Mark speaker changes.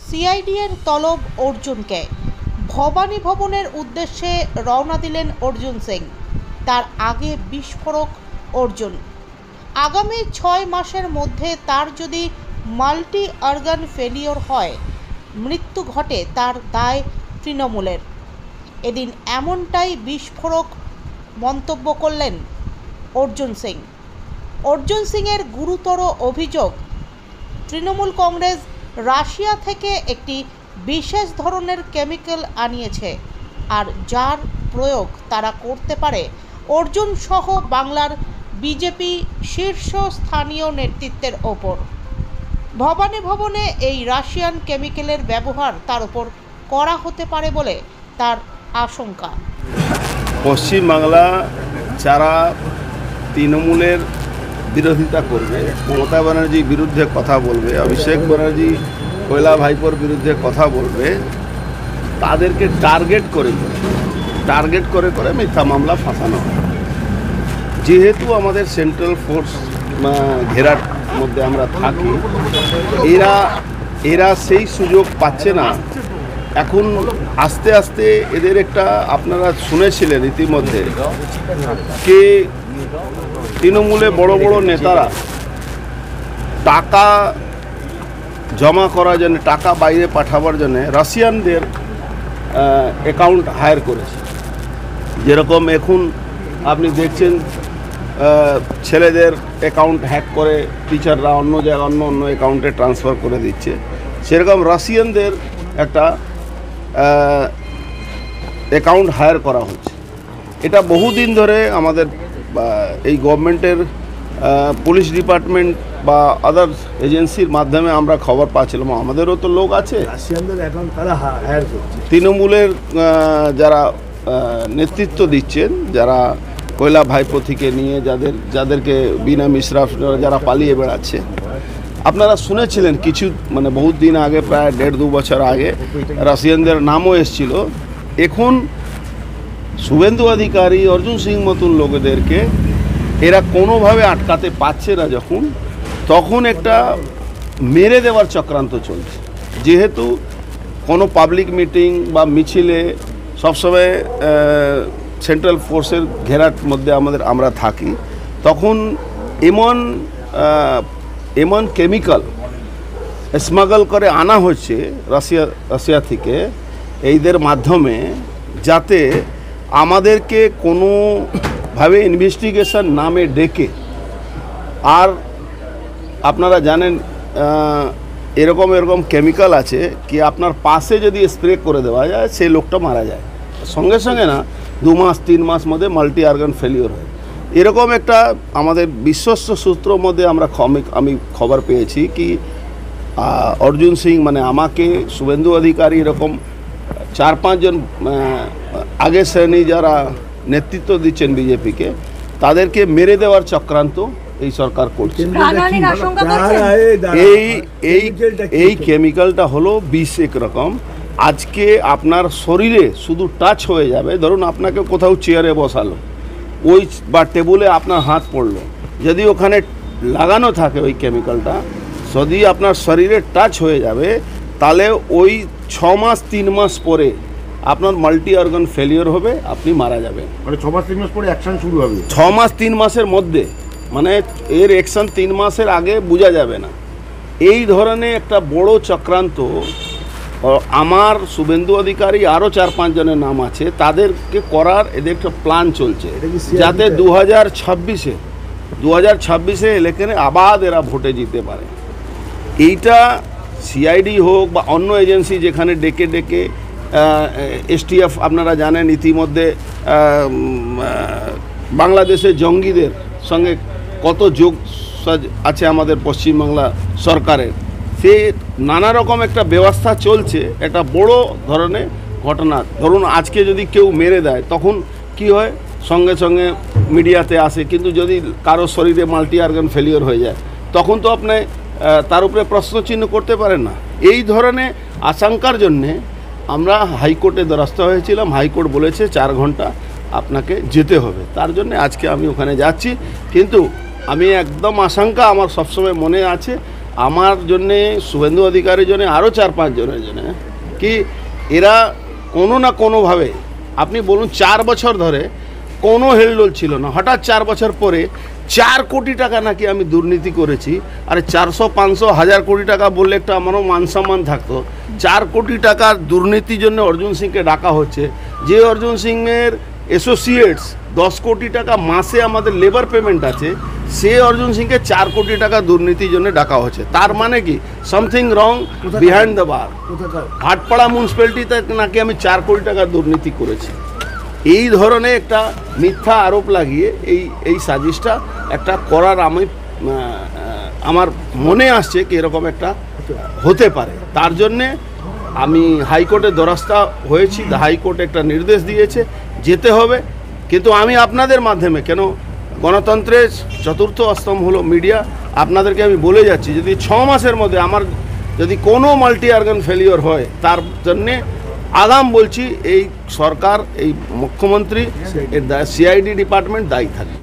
Speaker 1: CID এর তলব অর্জুনকে। ভবানী ভবনের উদ্দেশ্যে রওনা দিলেন অর্জুন সিং। তার আগে বিস্ফোরক অর্জুন। আগামী 6 মাসের মধ্যে তার যদি মাল্টি অর্গান ফেলিওর হয়, মৃত্যু ঘটে, তার দায় তৃণমূলের। এদিন এমনটাই বিস্ফোরক মন্তব্য করলেন অর্জুন সিং। অর্জুন সিংয়ের গুরুতর অভিযোগ, তৃণমূল কংগ্রেস রাশিয়া থেকে একটি বিশেষ ধরনের কেমিক্যাল আনিয়েছে, আর যার প্রয়োগ তারা করতে পারে অর্জুন সহ বাংলার বিজেপি শীর্ষস্থানীয় নেতৃত্বের ওপর। ভবানী ভবনে এই রাশিয়ান কেমিক্যালের ব্যবহার তার উপর করা হতে পারে বলে তার আশঙ্কা।
Speaker 2: পশ্চিমবাংলা যারা তৃণমূলের বিরোধিতা করবে, মমতা ব্যানার্জির বিরুদ্ধে কথা বলবে, অভিষেক ব্যানার্জি কৈলা ভাইপোর বিরুদ্ধে কথা বলবে, তাদেরকে টার্গেট করে মিথ্যা মামলা ফাঁসানো হয়। যেহেতু আমাদের সেন্ট্রাল ফোর্স ঘেরার মধ্যে আমরা থাকি, এরা সেই সুযোগ পাচ্ছে না। এখন আস্তে আস্তে এদের একটা, আপনারা শুনেছিলেন ইতিমধ্যে, কে তৃণমূলে বড় বড় নেতারা টাকা জমা করার জন্য, টাকা বাইরে পাঠাবার জন্য রাশিয়ানদের অ্যাকাউন্ট হায়ার করেছে। যেরকম এখন আপনি দেখছেন ছেলেদের অ্যাকাউন্ট হ্যাক করে টিচাররা অন্য জায়গায় অন্য অ্যাকাউন্টে ট্রান্সফার করে দিচ্ছে, সেরকম রাশিয়ানদের একটা অ্যাকাউন্ট হায়ার করা হচ্ছে। এটা বহুদিন ধরে আমাদের এই গভর্নমেন্টের পুলিশ ডিপার্টমেন্ট বা আদার এজেন্সির মাধ্যমে আমরা খবর পাচ্ছিলাম। আমাদেরও তো লোক আছে তৃণমূলের যারা নেতৃত্ব দিচ্ছেন, যারা কৈলা ভাইপো থেকে নিয়ে যাদেরকে বিনা মিশ্রাফ যারা পালিয়ে বেড়াচ্ছে। আপনারা শুনেছিলেন কিছু বহুত দিন আগে, প্রায় 1.5-2 বছর আগে রাশিয়ানদের নামও এসেছিল। এখন শুভেন্দু অধিকারী, অর্জুন সিং মতন লোকেদেরকে এরা কোনোভাবে আটকাতে পারছে না, তখন একটা মেরে দেওয়ার চক্রান্ত চলছে। যেহেতু কোনো পাবলিক মিটিং বা মিছিলে সবসময় সেন্ট্রাল ফোর্সের ঘেরার মধ্যে আমরা থাকি, তখন এমন কেমিক্যাল স্মাগল করে আনা হচ্ছে রাশিয়া থেকে এইদের মাধ্যমে, যাতে আমাদেরকে কোনোভাবে ইনভেস্টিগেশন নামে ডেকে, আর আপনারা জানেন এরকম কেমিক্যাল আছে কি আপনার পাশে যদি স্প্রে করে দেওয়া যায়, সেই লোকটা মারা যায় সঙ্গে সঙ্গে না, 2 মাস 3 মাস মধ্যে মাল্টি অর্গান ফেলিওর হয়। এরকম একটা আমাদের বিশ্বস্ত সূত্রের মধ্যে আমি খবর পেয়েছি কি অর্জুন সিং, আমাকে, শুভেন্দু অধিকারী, এরকম 4-5 জন আগের শ্রেণী যারা নেতৃত্ব দিচ্ছেন বিজেপিকে, তাদেরকে মেরে দেওয়ার চক্রান্ত এই সরকার করছে। এই কেমিক্যালটা হলো বিষ একরকম। আজকে আপনার শরীরে শুধু টাচ হয়ে যাবে, ধরুন আপনাকে কোথাও চেয়ারে বসালো, ওই বা টেবুলে আপনার হাত পড়লো, যদি ওখানে লাগানো থাকে ওই কেমিক্যালটা, যদি আপনার শরীরে টাচ হয়ে যাবে, তাহলে ওই 6 মাস 3 মাস পরে আপনার মাল্টি অর্গান ফেলিওর হবে, আপনি মারা যাবেন।
Speaker 3: 6 মাস 3 মাস পরে অ্যাকশন শুরু হবে।
Speaker 2: 6 মাস 3 মাসের মধ্যে, এর অ্যাকশন 3 মাসের আগে বোঝা যাবে না। এই ধরনের একটা বড় চক্রান্ত আমার, শুভেন্দু অধিকারী, আরও 4-5 জনের নাম আছে, তাদেরকে করার এদের একটা প্ল্যান চলছে, যাতে 2026-এ ইলেকশনে আবার এরা ভোটে জিততে পারে। এইটা সিআইডি হোক বা অন্য এজেন্সি, যেখানে ডেকে এসটিএফ, আপনারা জানেন ইতিমধ্যে বাংলাদেশের জঙ্গিদের সঙ্গে কত যোগ আছে আমাদের পশ্চিমবাংলা সরকারের, সে নানা রকম একটা ব্যবস্থা চলছে। একটা বড় ধরনের ঘটনা, ধরুন আজকে যদি কেউ মেরে দেয়, তখন কি হয়, সঙ্গে সঙ্গে মিডিয়াতে আসে, কিন্তু যদি কারো শরীরে মাল্টি অর্গান ফেলিওর হয়ে যায়, তখন তো আপনি তার উপরে প্রশ্নচিহ্ন করতে পারেন না। এই ধরনের আশঙ্কার জন্যে আমরা হাইকোর্টে দ্বারস্থ হয়েছিলাম। হাইকোর্ট বলেছে 4 ঘন্টা আপনাকে যেতে হবে, তার জন্য আজকে আমি ওখানে যাচ্ছি। কিন্তু আমি একদম আশঙ্কা আমার সবসময় মনে আছে, আমার জন্যে, শুভেন্দু অধিকারীর জন্য, আরও 4-5 জনের জন্য, কি এরা কোনো না কোনোভাবে, আপনি বলুন 4 বছর ধরে কোনো হেলদোল ছিল না, হঠাৎ 4 বছর পরে 4 কোটি টাকা নাকি আমি দুর্নীতি করেছি। আরে 400, 500, 1000 কোটি টাকা বললে একটা আমারও মান সম্মান থাকতো। 4 কোটি টাকার দুর্নীতির জন্য অর্জুন সিংকে ডাকা হচ্ছে, যে অর্জুন সিংয়ের অ্যাসোসিয়েটস 10 কোটি টাকা মাসে আমাদের লেবার পেমেন্ট আছে, সে অর্জুন সিংকে 4 কোটি টাকা দুর্নীতির জন্য ডাকা হচ্ছে। তার মানে কি সামথিং রং বিহাইন্ড দ্য বার। ভাটপাড়া মিউনিসিপ্যালিটিতে নাকি আমি 4 কোটি টাকা দুর্নীতি করেছি। এই ধরনের একটা মিথ্যা আরোপ লাগিয়ে এই সাজিশটা একটা করার আমার মনে আসছে কি এরকম একটা হতে পারে। তার জন্যে আমি হাইকোর্টের দ্বারস্থ হয়েছি। হাইকোর্ট একটা নির্দেশ দিয়েছে, যেতে হবে। কিন্তু আমি আপনাদের মাধ্যমে, কেন গণতন্ত্রের চতুর্থ স্তম্ভ হলো মিডিয়া, আপনাদেরকে আমি বলে যাচ্ছি, যদি 6 মাসের মধ্যে আমার যদি কোনো মাল্টি অর্গান ফেলিওর হয়, তার জন্যে আগাম বলছি এই সরকার, এই মুখ্যমন্ত্রী, এর সিআইডি ডিপার্টমেন্ট দায়ী থাকে।